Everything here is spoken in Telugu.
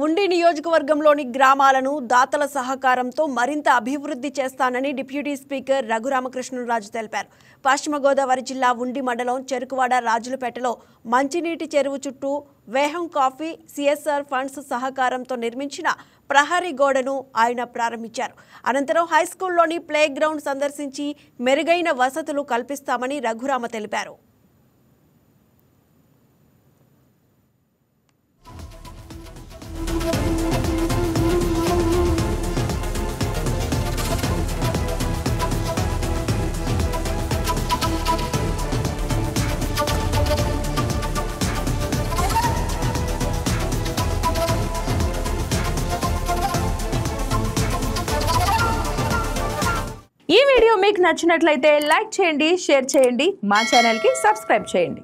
ఉండి నియోజకవర్గంలోని గ్రామాలను దాతల సహకారంతో మరింత అభివృద్ధి చేస్తానని డిప్యూటీ స్పీకర్ రఘురామకృష్ణరాజు తెలిపారు. పశ్చిమ గోదావరి జిల్లా ఉండి మండలం చెరుకువాడ రాజులపేటలో మంచినీటి చెరువు చుట్టూ వేహం కాఫీ సిఎస్ఆర్ ఫండ్స్ సహకారంతో నిర్మించిన ప్రహరీ గోడను ఆయన ప్రారంభించారు. అనంతరం హైస్కూల్లోని ప్లే గ్రౌండ్ సందర్శించి మెరుగైన వసతులు కల్పిస్తామని రఘురామ తెలిపారు. ఈ వీడియో మీకు నచ్చినట్లయితే లైక్ చేయండి, షేర్ చేయండి, మా ఛానల్ కి సబ్స్క్రైబ్ చేయండి.